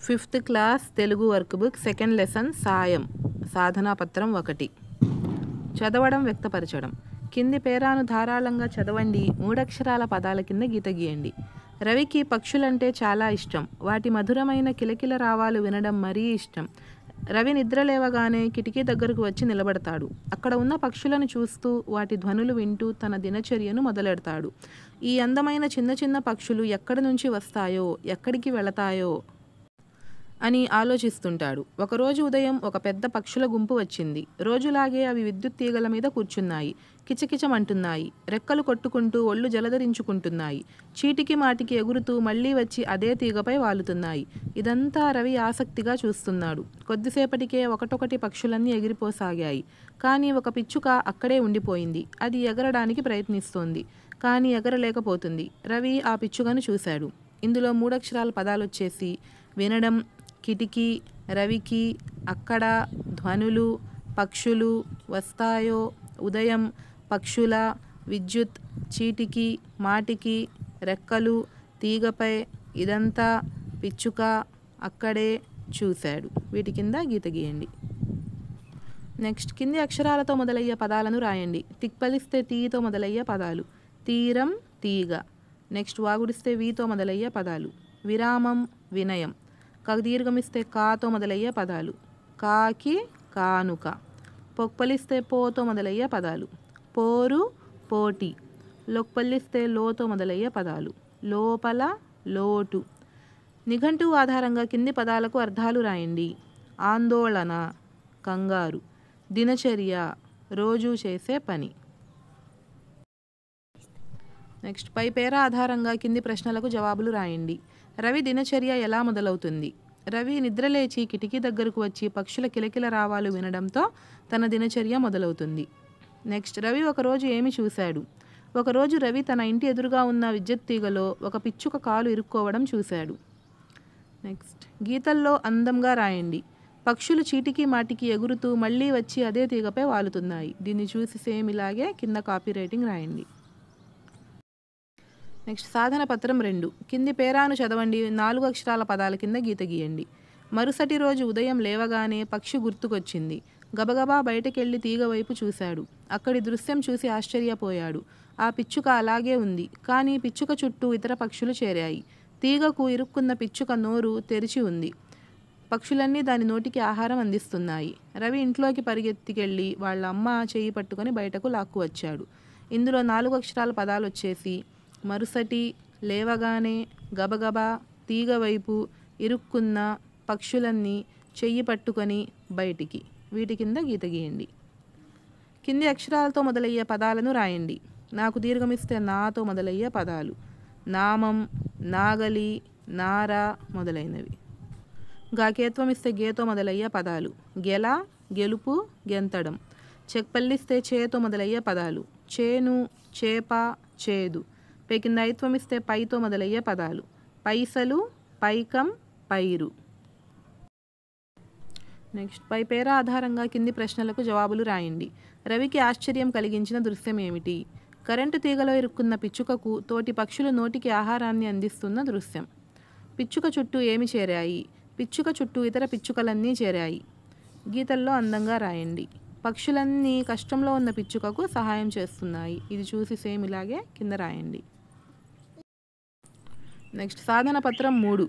Fifth class Telugu work book second lesson సాయం సాధనాపత్రం 1 చదవడం వ్యక్తపరచడం కింది పేరాను ధారాళంగా చదవండి. 3 అక్షరాల పదాల కింద గీత గీయండి. రవికి పక్షులంటే చాలా ఇష్టం. వాటి మధురమైన కిలకిల రావాలు వినడం మరీ ఇష్టం. రవి నిద్ర లేవగానే కిటికీ దగ్గరకు వచ్చి నిలబడతాడు. అక్కడ ఉన్న పక్షులను చూస్తూ వాటి ధ్వనులు వింటూ తన దినచర్యను మొదలెడతాడు. ఈ అందమైన చిన్న చిన్న పక్షులు ఎక్కడి నుంచి వస్తాయో, ఎక్కడికి వెళతాయో అని ఆలోచిస్తుంటాడు. ఒకరోజు ఉదయం ఒక పెద్ద పక్షుల గుంపు వచ్చింది. రోజులాగే అవి విద్యుత్ తీగల మీద కూర్చున్నాయి. కిచకిచమంటున్నాయి. రెక్కలు కొట్టుకుంటూ ఒళ్ళు జలధరించుకుంటున్నాయి. చీటికి మాటికి ఎగురుతూ మళ్ళీ వచ్చి అదే తీగపై వాలుతున్నాయి. ఇదంతా రవి ఆసక్తిగా చూస్తున్నాడు. కొద్దిసేపటికే ఒకటొకటి పక్షులన్నీ ఎగిరిపోసాగాయి. కానీ ఒక పిచ్చుక అక్కడే ఉండిపోయింది. అది ఎగరడానికి ప్రయత్నిస్తోంది, కానీ ఎగరలేకపోతుంది. రవి ఆ పిచ్చుకను చూశాడు. ఇందులో 3 అక్షరాల పదాలొచ్చేసి వినడం, కిటికీ, రవికి, అక్కడ, ధ్వనులు, పక్షులు, వస్తాయో, ఉదయం, పక్షుల, విద్యుత్, చీటికి, మాటికి, రెక్కలు, తీగపై, ఇదంతా, పిచ్చుక, అక్కడే, చూశాడు. వీటి కింద గీత గీయండి. నెక్స్ట్ కింది అక్షరాలతో మొదలయ్యే పదాలను రాయండి. తిక్పలిస్తే తీతో మొదలయ్యే పదాలు. తీరం, తీగ. నెక్స్ట్ వాగుడిస్తే వీతో మొదలయ్యే పదాలు. విరామం, వినయం. దీర్ఘమిస్తే కాతో మొదలయ్యే పదాలు. కాకి, కానుక. పొక్పలిస్తే పోతో మొదలయ్యే పదాలు. పోరు, పోటీ. లొక్పల్లిస్తే లోతో మొదలయ్యే పదాలు. లోపల, లోటు. నిఘంటువు ఆధారంగా కింది పదాలకు అర్థాలు రాయండి. ఆందోళన, కంగారు. దినచర్య, రోజు చేసే పని. నెక్స్ట్ పై పేర ఆధారంగా కింది ప్రశ్నలకు జవాబులు రాయండి. రవి దినచర్య ఎలా మొదలవుతుంది? రవి నిద్రలేచి కిటికీ దగ్గరకు వచ్చి పక్షుల కిలకిల రావాలు వినడంతో తన దినచర్య మొదలవుతుంది. నెక్స్ట్ రవి ఒకరోజు ఏమి చూశాడు? ఒకరోజు రవి తన ఇంటి ఎదురుగా ఉన్న విద్యుత్ తీగలో ఒక పిచ్చుక కాలు ఇరుక్కోవడం చూశాడు. నెక్స్ట్ గీతల్లో అందంగా రాయండి. పక్షులు చీటికి మాటికి ఎగురుతూ మళ్ళీ వచ్చి అదే తీగపై వాలుతున్నాయి. దీన్ని చూసి సేమ్ ఇలాగే కింద కాపీ రైటింగ్ రాయండి. నెక్స్ట్ సాధన పత్రం 2 కింది పేరాను చదవండి. 4 అక్షరాల పదాల కింద గీత గీయండి. మరుసటి రోజు ఉదయం లేవగానే పక్షి గుర్తుకొచ్చింది. గబగబా బయటకెళ్ళి తీగ వైపు చూశాడు. అక్కడి దృశ్యం చూసి ఆశ్చర్యపోయాడు. ఆ పిచ్చుక అలాగే ఉంది, కానీ పిచ్చుక చుట్టూ ఇతర పక్షులు చేరాయి. తీగకు ఇరుక్కున్న పిచ్చుక నోరు తెరిచి ఉంది. పక్షులన్నీ దాని నోటికి ఆహారం అందిస్తున్నాయి. రవి ఇంట్లోకి పరిగెత్తికెళ్ళి వాళ్ళ అమ్మ చేయి పట్టుకొని బయటకు లాక్కు వచ్చాడు. ఇందులో 4 అక్షరాల పదాలు వచ్చేసి మరుసటి, లేవగానే, గబగబా, తీగ వైపు, ఇరుక్కున్న, పక్షులన్నీ, చెయ్యి పట్టుకొని, బయటికి. వీటి కింద గీత గీయండి. కింది అక్షరాలతో మొదలయ్యే పదాలను రాయండి. నాకు దీర్ఘమిస్తే నాతో మొదలయ్యే పదాలు. నామం, నాగలి, నార మొదలైనవి. గాకేత్వం ఇస్తే గేతో మొదలయ్యే పదాలు. గెల, గెలుపు, గెంతడం. చెక్పల్లిస్తే చేతో మొదలయ్యే పదాలు. చేను, చేప, చేదు. కింద ఐత్వం ఇస్తే పైతో మొదలయ్యే పదాలు. పైసలు, పైకం, పైరు. నెక్స్ట్ పై పేర ఆధారంగా కింది ప్రశ్నలకు జవాబులు రాయండి. రవికి ఆశ్చర్యం కలిగించిన దృశ్యం ఏమిటి? కరెంటు తీగలో ఇరుక్కున్న పిచ్చుకకు తోటి పక్షులు నోటికి ఆహారాన్ని అందిస్తున్న దృశ్యం. పిచ్చుక చుట్టూ ఏమి చేరాయి? పిచ్చుక చుట్టూ ఇతర పిచ్చుకలన్నీ చేరాయి. గీతల్లో అందంగా రాయండి. పక్షులన్నీ కష్టంలో ఉన్న పిచ్చుకకు సహాయం చేస్తున్నాయి. ఇది చూసి సేమ్ ఇలాగే కింద రాయండి. నెక్స్ట్ సాధన పత్రం 3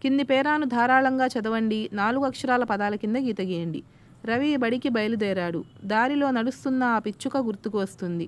కింది పేరాను ధారాళంగా చదవండి. 4 అక్షరాల పదాల కింద గీత గీయండి. రవి బడికి బయలుదేరాడు. దారిలో నడుస్తున్న ఆ పిచ్చుక గుర్తుకు వస్తుంది.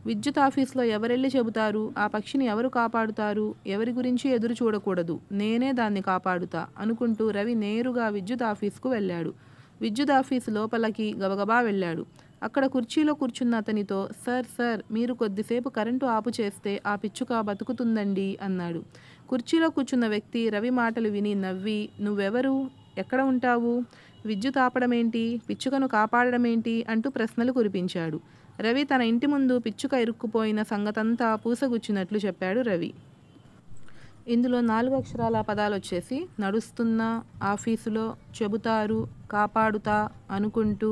విద్యుత్ ఆఫీసులో ఎవరెళ్ళి చెబుతారు? ఆ పక్షిని ఎవరు కాపాడుతారు? ఎవరి గురించి ఎదురు చూడకూడదు, నేనే దాన్ని కాపాడుతా అనుకుంటూ రవి నేరుగా విద్యుత్ ఆఫీసుకు వెళ్ళాడు. విద్యుత్ ఆఫీసు లోపలికి గబగబా వెళ్ళాడు. అక్కడ కుర్చీలో కూర్చున్న అతనితో, సార్ మీరు కొద్దిసేపు కరెంటు ఆపు చేస్తే ఆ పిచ్చుక బతుకుతుందండి అన్నాడు. కుర్చీలో కూర్చున్న వ్యక్తి రవి మాటలు విని నవ్వి, నువ్వెవరు? ఎక్కడ ఉంటావు? విద్యుత్ ఆపడమేంటి? పిచ్చుకను కాపాడమేంటి అంటూ ప్రశ్నలు కురిపించాడు. రవి తన ఇంటి ముందు పిచ్చుక ఇరుక్కుపోయిన సంగతంతా పూసగుచ్చినట్లు చెప్పాడు రవి. ఇందులో 4 అక్షరాల పదాలు వచ్చేసి నడుస్తున్న, ఆఫీసులో, చెబుతారు, కాపాడుతా, అనుకుంటూ,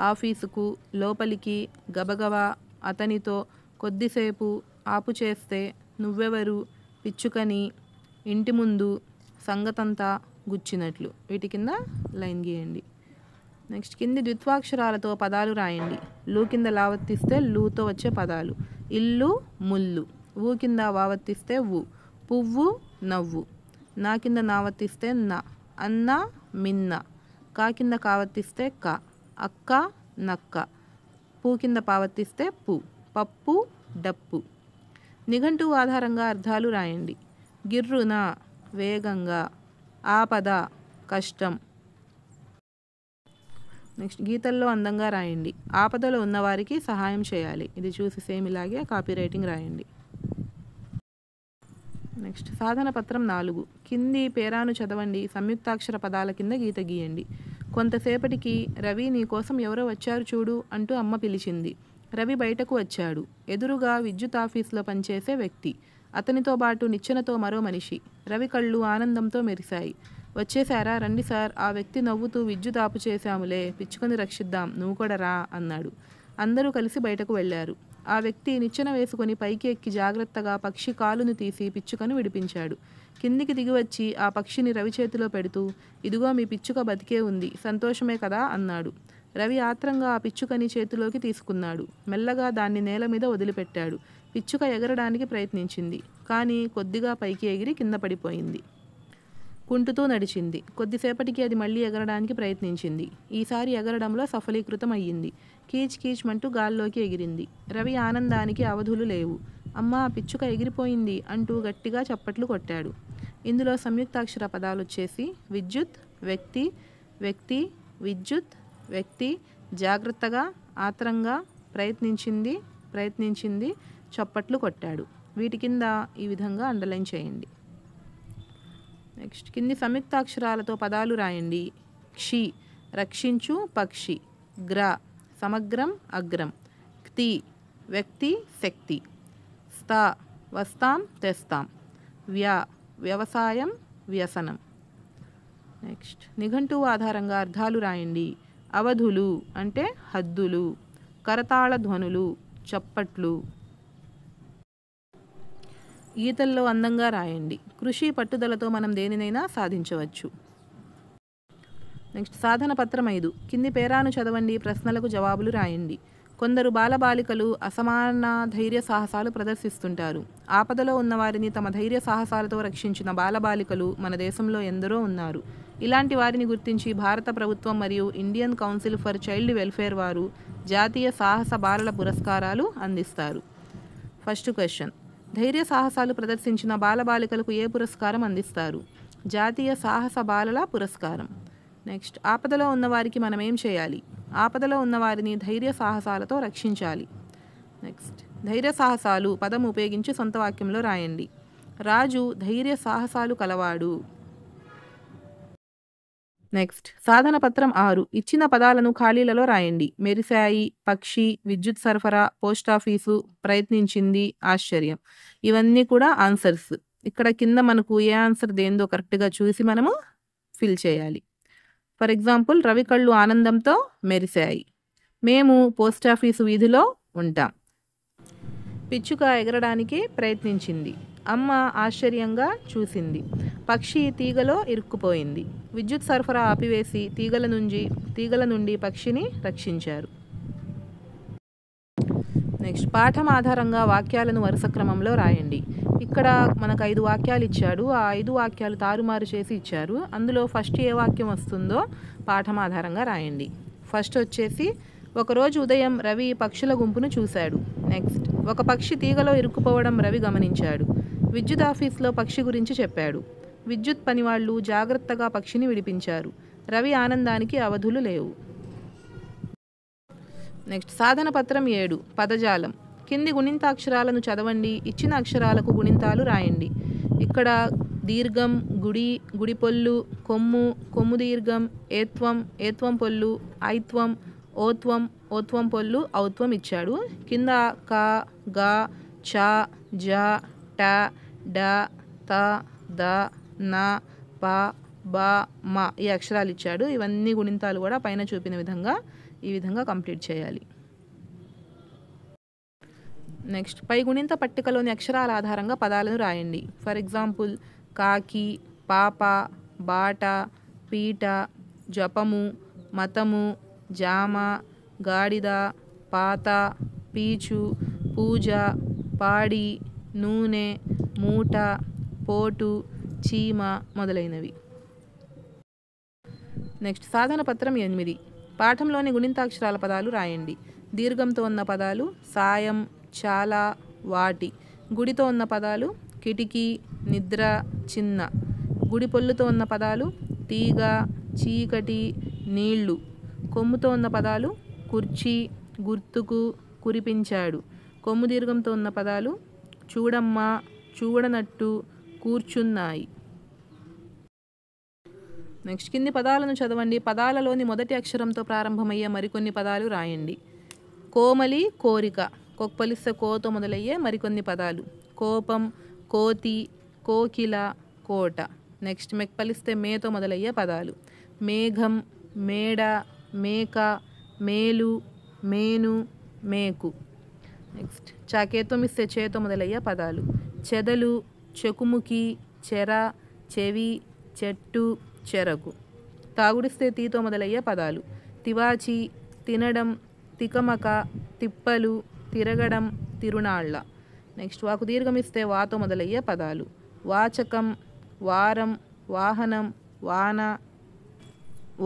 ఆఫీసుకు, లోపలికి, గబగబా, అతనితో, కొద్దిసేపు, ఆపు చేస్తే, నువ్వెవరు, పిచ్చుకని, ఇంటి ముందు, సంగతంతా, గుచ్చినట్లు. వీటి కింద లైన్ గీయండి. నెక్స్ట్ కింది ద్విత్వాక్షరాలతో పదాలు రాయండి. లు కింద లావర్తిస్తే లూతో వచ్చే పదాలు. ఇల్లు, ముల్లు. ఊ కింద వావర్తిస్తే ఊ. పువ్వు, నవ్వు. నా కింద నావర్తిస్తే నా. అన్న, మిన్న. కా కింద కావర్తిస్తే క. అక్క, నక్క. పూ కింద పావర్తిస్తే పు. పప్పు, డప్పు. నిఘంటువు ఆధారంగా అర్థాలు రాయండి. గిర్రున, వేగంగా. ఆపద, కష్టం. నెక్స్ట్ గీతల్లో అందంగా రాయండి. ఆపదలో ఉన్నవారికి సహాయం చేయాలి. ఇది చూసి సేమ్ ఇలాగే కాపీ రైటింగ్ రాయండి. నెక్స్ట్ సాధన పత్రం 4. కింది పేరాను చదవండి. సంయుక్తాక్షర పదాల కింద గీత గీయండి. కొంతసేపటికి రవి నీ కోసం ఎవరో వచ్చారు చూడు అంటూ అమ్మ పిలిచింది. రవి బయటకు వచ్చాడు. ఎదురుగా విద్యుత్ ఆఫీసులో పనిచేసే వ్యక్తి. అతనితో పాటు నిచ్చెనతో మరో మనిషి. రవి కళ్ళు ఆనందంతో మెరిశాయి. వచ్చేశారా, రండి సార్. ఆ వ్యక్తి నవ్వుతూ విద్యుత్ ఆపు చేశాములే, పిచ్చుకొని రక్షిద్దాం, నువ్వు కూడా రా అన్నాడు. అందరూ కలిసి బయటకు వెళ్లారు. ఆ వ్యక్తి నిచ్చెన వేసుకొని పైకి ఎక్కి జాగ్రత్తగా పక్షి కాలును తీసి పిచ్చుకను విడిపించాడు. కిందికి దిగివచ్చి ఆ పక్షిని రవి చేతిలో పెడుతూ, ఇదిగో మీ పిచ్చుక బతికే ఉంది, సంతోషమే కదా అన్నాడు. రవి ఆత్రంగా ఆ పిచ్చుకని చేతిలోకి తీసుకున్నాడు. మెల్లగా దాన్ని నేల మీద వదిలిపెట్టాడు. పిచ్చుక ఎగరడానికి ప్రయత్నించింది. కానీ కొద్దిగా పైకి ఎగిరి కింద పడిపోయింది. కుంటుతూ నడిచింది. కొద్దిసేపటికి అది మళ్ళీ ఎగరడానికి ప్రయత్నించింది. ఈసారి ఎగరడంలో సఫలీకృతం అయ్యింది. కీచ్ కీచ్మంటూ గాల్లోకి ఎగిరింది. రవి ఆనందానికి అవధులు లేవు. అమ్మా, పిచ్చుక ఎగిరిపోయింది అంటూ గట్టిగా చప్పట్లు కొట్టాడు. ఇందులో సంయుక్తాక్షర పదాలు వచ్చేసి విద్యుత్, వ్యక్తి, వ్యక్తి, విద్యుత్, వ్యక్తి, జాగ్రత్తగా, ఆత్రంగా, ప్రయత్నించింది, చప్పట్లు కొట్టాడు. వీటి కింద ఈ విధంగా అండర్లైన్ చేయండి. నెక్స్ట్ కింది సంయుక్తాక్షరాలతో పదాలు రాయండి. క్షి, రక్షించు, పక్షి. గ్ర, సమగ్రం, అగ్రం. క్తి, వ్యక్తి, శక్తి. స్థా, వస్తాం, తెస్తాం. వ్యా, వ్యవసాయం, వ్యసనం. నెక్స్ట్ నిఘంటువు ఆధారంగా అర్థాలు రాయండి. అవధులు అంటే హద్దులు. కరతాళ ధ్వనులు, చప్పట్లు. గీతల్లో అందంగా రాయండి. కృషి, పట్టుదలతో మనం దేనినైనా సాధించవచ్చు. నెక్స్ట్ సాధన పత్రం 5. కింది పేరాను చదవండి. ప్రశ్నలకు జవాబులు రాయండి. కొందరు బాలబాలికలు అసమాన ధైర్య సాహసాలు ప్రదర్శిస్తుంటారు. ఆపదలో ఉన్నవారిని తమ ధైర్య సాహసాలతో రక్షించిన బాలబాలికలు మన దేశంలో ఎందరో ఉన్నారు. ఇలాంటి వారిని గుర్తించి భారత ప్రభుత్వం మరియు Indian council for child welfare వారు జాతీయ సాహస బాలల పురస్కారాలు అందిస్తారు. ఫస్ట్ క్వశ్చన్, ధైర్య సాహసాలు ప్రదర్శించిన బాలబాలికలకు ఏ పురస్కారం అందిస్తారు? జాతీయ సాహస బాలల పురస్కారం. నెక్స్ట్, ఆపదలో ఉన్నవారికి మనం ఏం చేయాలి? ఆపదలో ఉన్నవారిని ధైర్య సాహసాలతో రక్షించాలి. నెక్స్ట్, ధైర్య సాహసాలు పదం ఉపయోగించి సొంత వాక్యంలో రాయండి. రాజు ధైర్య సాహసాలు కలవాడు. నెక్స్ట్, సాధన పత్రం 6. ఇచ్చిన పదాలను ఖాళీలలో రాయండి. మెరిశాయి, పక్షి, విద్యుత్ సరఫరా, పోస్టాఫీసు, ప్రయత్నించింది, ఆశ్చర్యం. ఇవన్నీ కూడా ఆన్సర్స్. ఇక్కడ కింద మనకు ఏ ఆన్సర్ దేందో కరెక్ట్గా చూసి మనము ఫిల్ చేయాలి. ఫర్ ఎగ్జాంపుల్, రవి కళ్ళు ఆనందంతో మెరిశాయి. మేము పోస్టాఫీసు వీధిలో ఉంటాం. పిచ్చుక ఎగరడానికి ప్రయత్నించింది. అమ్మ ఆశ్చర్యంగా చూసింది. పక్షి తీగలో ఇరుక్కుపోయింది. విద్యుత్ సరఫరా ఆపివేసి తీగల నుండి పక్షిని రక్షించారు. నెక్స్ట్, పాఠం ఆధారంగా వాక్యాలను వరుస క్రమంలో రాయండి. ఇక్కడ మనకు 5 వాక్యాలు ఇచ్చాడు. ఆ 5 వాక్యాలు తారుమారు చేసి ఇచ్చారు. అందులో ఫస్ట్ ఏ వాక్యం వస్తుందో పాఠం ఆధారంగా రాయండి. ఫస్ట్ వచ్చేసి, ఒకరోజు ఉదయం రవి పక్షుల గుంపును చూశాడు. నెక్స్ట్, ఒక పక్షి తీగలో ఇరుక్కుపోవడం రవి గమనించాడు. విద్యుత్ ఆఫీస్లో పక్షి గురించి చెప్పాడు. విద్యుత్ పనివాళ్లు జాగ్రత్తగా పక్షిని విడిపించారు. రవి ఆనందానికి అవధులు లేవు. నెక్స్ట్, సాధన పత్రం 7. పదజాలం. కింది గుణింతాక్షరాలను చదవండి. ఇచ్చిన అక్షరాలకు గుణింతాలు రాయండి. ఇక్కడ దీర్ఘం, గుడి పొల్లు, కొమ్ము దీర్ఘం, ఏత్వం పొల్లు, ఐత్వం, ఓత్వం పొల్లు, ఔత్వం ఇచ్చాడు. కింద క, గ, చ, జ, ట, డ, త, ద, న, ప, బ, మ ఈ అక్షరాలు ఇచ్చాడు. ఇవన్నీ గుణింతాలు కూడా పైన చూపిన విధంగా ఈ విధంగా కంప్లీట్ చేయాలి. నెక్స్ట్, పై గుణింత పట్టికలోని అక్షరాల ఆధారంగా పదాలను రాయండి. ఫర్ ఎగ్జాంపుల్, కాకి, పాప, బాట, పీట, జపము, మతము, జామ, గాడిద, పాత, పీచు, పూజ, పాడి, నూనె, మూట, పోటు, చీమ మొదలైనవి. నెక్స్ట్ సాధన పత్రం 8. పాఠంలోని గుణింతాక్షరాల పదాలు రాయండి. దీర్ఘంతో ఉన్న పదాలు సాయం, చాలా, వాటి. గుడితో ఉన్న పదాలు కిటికీ, నిద్ర, చిన్న. గుడి పొల్లుతో ఉన్న పదాలు తీగ, చీకటి, నీళ్లు. కొమ్ముతో ఉన్న పదాలు కుర్చీ, గుర్తుకు, కురిపించాడు. కొమ్ము దీర్ఘంతో ఉన్న పదాలు చూడమ్మ, చూడనట్టు, కూర్చున్నాయి. నెక్స్ట్ కింది పదాలను చదవండి. పదాలలోని మొదటి అక్షరంతో ప్రారంభమయ్యే మరికొన్ని పదాలు రాయండి. కోమలి, కోరిక. కొప్పలిస్తే కోతో మొదలయ్యే మరికొన్ని పదాలు కోపం, కోతి, కోకిల, కోట. నెక్స్ట్ మెక్పలిస్తే మేతో మొదలయ్యే పదాలు మేఘం, మేడ, మేక, మేలు, మేను, మేకు. నెక్స్ట్ చాకేతో మిస్తే చేతో మొదలయ్యే పదాలు చెదలు, చెకుముకి, చెర, చెవి, చెట్టు, చెరకు. తాగుడిస్తే తీతో మొదలయ్యే పదాలు తివాచి, తినడం, తికమక, తిప్పలు, తిరగడం, తిరునాళ్ళ. నెక్స్ట్ వాకు దీర్ఘమిస్తే వాతో మొదలయ్యే పదాలు వాచకం, వారం, వాహనం, వాన,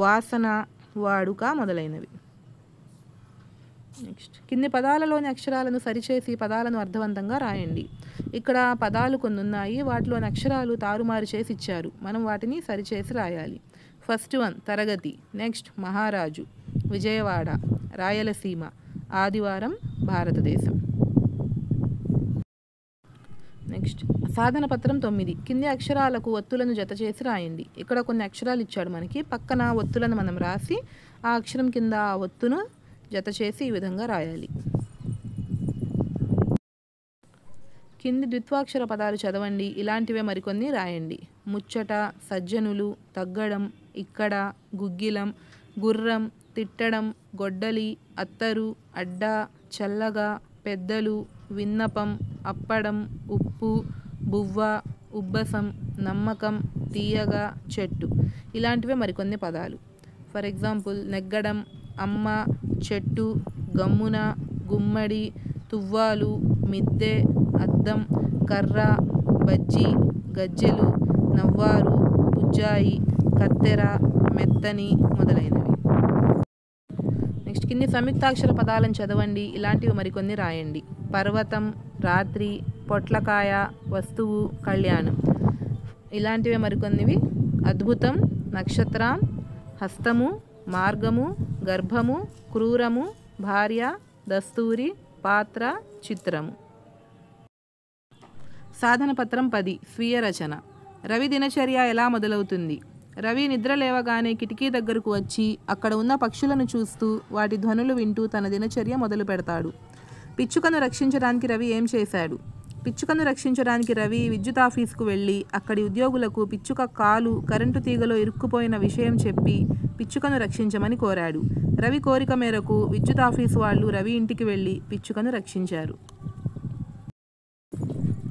వాసన, వాడుక మొదలైనవి. నెక్స్ట్ కింది పదాలలోని అక్షరాలను సరిచేసి పదాలను అర్థవంతంగా రాయండి. ఇక్కడ పదాలు కొన్ని ఉన్నాయి, వాటిలోని అక్షరాలు తారుమారు చేసి ఇచ్చారు. మనం వాటిని సరిచేసి రాయాలి. ఫస్ట్ వన్ తరగతి. నెక్స్ట్ మహారాజు, విజయవాడ, రాయలసీమ, ఆదివారం, భారతదేశం. నెక్స్ట్ సాధన పత్రం 9. కింది అక్షరాలకు ఒత్తులను జత చేసి రాయండి. ఇక్కడ కొన్ని అక్షరాలు ఇచ్చాడు మనకి, పక్కన ఒత్తులను మనం రాసి ఆ అక్షరం కింద ఆ ఒత్తును జత చేసి ఈ విధంగా రాయాలి. కింది ద్విత్వాక్షర పదాలు చదవండి. ఇలాంటివే మరికొన్ని రాయండి. ముచ్చట, సజ్జనులు, తగ్గడం, ఇక్కడ, గుగ్గిలం, గుర్రం, తిట్టడం, గొడ్డలి, అత్తరు, అడ్డ, చల్లగా, పెద్దలు, విన్నపం, అప్పడం, ఉప్పు, బువ్వ, ఉబ్బసం, నమ్మకం, తీయగా, చెట్టు. ఇలాంటివే మరికొన్ని పదాలు. ఫర్ ఎగ్జాంపుల్ నెగ్గడం, అమ్మ, చెట్టు, గమ్మున, గుమ్మడి, తువ్వాలు, మిద్దె, అద్దం, కర్ర, బజ్జి, గజ్జెలు, నవ్వారు, బుజ్జాయి, కత్తెర, మెత్తని మొదలైనవి. నెక్స్ట్ కింది సంయుక్తాక్షర పదాలను చదవండి. ఇలాంటివి మరికొన్ని రాయండి. పర్వతం, రాత్రి, పొట్లకాయ, వస్తువు, కళ్యాణం. ఇలాంటివే మరికొన్నివి అద్భుతం, నక్షత్రం, హస్తము, మార్గము, గర్భము, క్రూరము, భార్య, దస్తూరి, పాత్ర, చిత్రము. సాధన పత్రం 10. స్వీయ రచన. రవి దినచర్య ఎలా మొదలవుతుంది? రవి నిద్ర లేవగానే కిటికీ దగ్గరకు వచ్చి అక్కడ ఉన్న పక్షులను చూస్తూ వాటి ధ్వనులు వింటూ తన దినచర్య మొదలు పెడతాడు. పిచ్చుకను రక్షించడానికి రవి ఏం చేశాడు? పిచ్చుకను రక్షించడానికి రవి విద్యుత్ ఆఫీసుకు వెళ్ళి అక్కడి ఉద్యోగులకు పిచ్చుక కాలు కరెంటు తీగలో ఇరుక్కుపోయిన విషయం చెప్పి పిచ్చుకను రక్షించమని కోరాడు. రవి కోరిక మేరకు విద్యుత్ ఆఫీసు వాళ్ళు రవి ఇంటికి వెళ్ళి పిచ్చుకను రక్షించారు.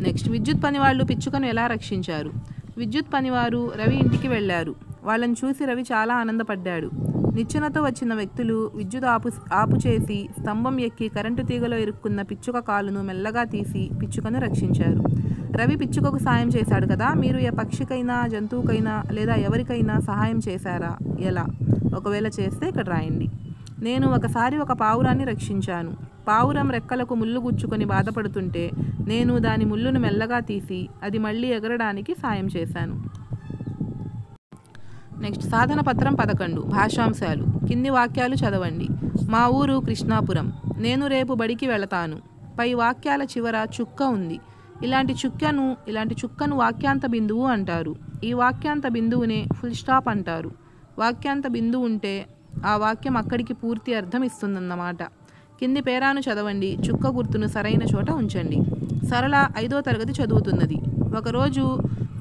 నెక్స్ట్ విద్యుత్ పని వాళ్ళు పిచ్చుకను ఎలా రక్షించారు? విద్యుత్ పనివారు రవి ఇంటికి వెళ్ళారు. వాళ్ళని చూసి రవి చాలా ఆనందపడ్డాడు. నిచ్చెనతో వచ్చిన వ్యక్తులు విద్యుత్ ఆపు చేసి స్తంభం ఎక్కి కరెంటు తీగలో ఇరుక్కున్న పిచ్చుక కాలును మెల్లగా తీసి పిచ్చుకను రక్షించారు. రవి పిచ్చుకకు సాయం చేశాడు కదా, మీరు ఏ పక్షికైనా, జంతువుకైనా లేదా ఎవరికైనా సహాయం చేశారా? ఎలా? ఒకవేళ చేస్తే ఇక్కడ రాయండి. నేను ఒకసారి ఒక పావురాన్ని రక్షించాను. పావురం రెక్కలకు ముళ్ళు గుచ్చుకొని బాధపడుతుంటే నేను దాని ముళ్ళును మెల్లగా తీసి అది మళ్ళీ ఎగరడానికి సాయం చేశాను. నెక్స్ట్ సాధన పత్రం 11. భాషాంశాలు. కింది వాక్యాలు చదవండి. మా ఊరు కృష్ణాపురం. నేను రేపు బడికి వెళతాను. పై వాక్యాల చివర చుక్క ఉంది. ఇలాంటి చుక్కను వాక్యాంత బిందువు అంటారు. ఈ వాక్యాంత బిందువునే ఫుల్ స్టాప్ అంటారు. వాక్యాంత బిందువు ఉంటే ఆ వాక్యం అక్కడికి పూర్తి అర్థం ఇస్తుందన్నమాట. కింది పేరాను చదవండి. చుక్క గుర్తును సరైన చోట ఉంచండి. సరళ 5వ తరగతి చదువుతున్నది. ఒకరోజు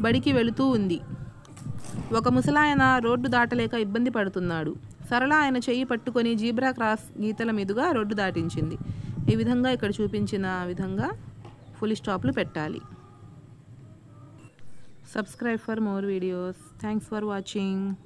బడికి వెళుతూ ఉంది. ఒక ముసలాయన రోడ్డు దాటలేక ఇబ్బంది పడుతున్నాడు. సరళ ఆయన చెయ్యి పట్టుకొని జీబ్రా క్రాస్ గీతల మీదుగా రోడ్డు దాటించింది. ఈ విధంగా ఇక్కడ చూపించిన విధంగా ఫుల్ స్టాప్లు పెట్టాలి. Subscribe for more videos. Thanks for watching.